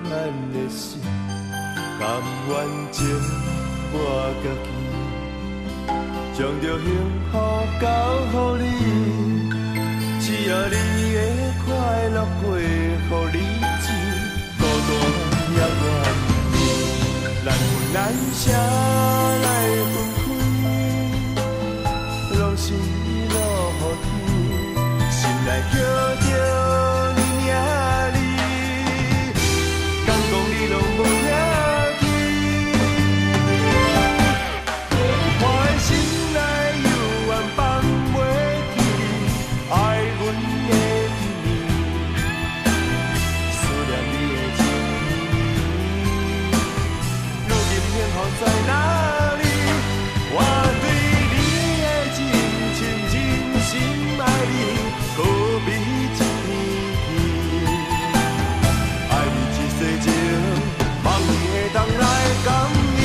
咱的心，甘愿情我家己，将着幸福交予你，只要你会快乐过好日子，孤单也愿意，难分难舍来分开，拢是落雨天，心内叫着你名字，敢讲你拢无听见？我的心内犹原放袂记，爱阮的甜蜜，思念你的情意。如今幸福在哪里？我对你的真情真心爱你，可比一年。爱你一世情，望你会当来感应。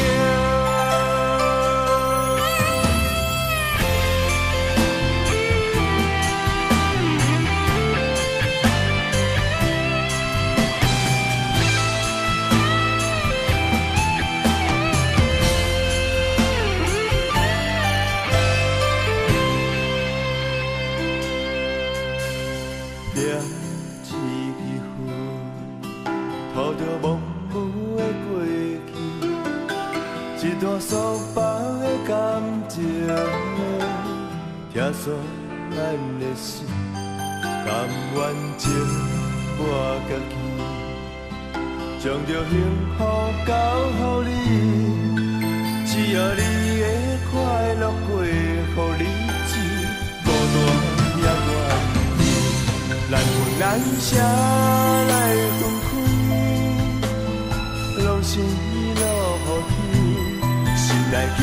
点一支烟，吐着模糊的过去，一段束绑的感情，听说咱的心，甘愿情我家己，将着幸福交予你，只要你会快乐过好日子，孤单也愿意，难分难舍来分开，拢是落雨天，心内叫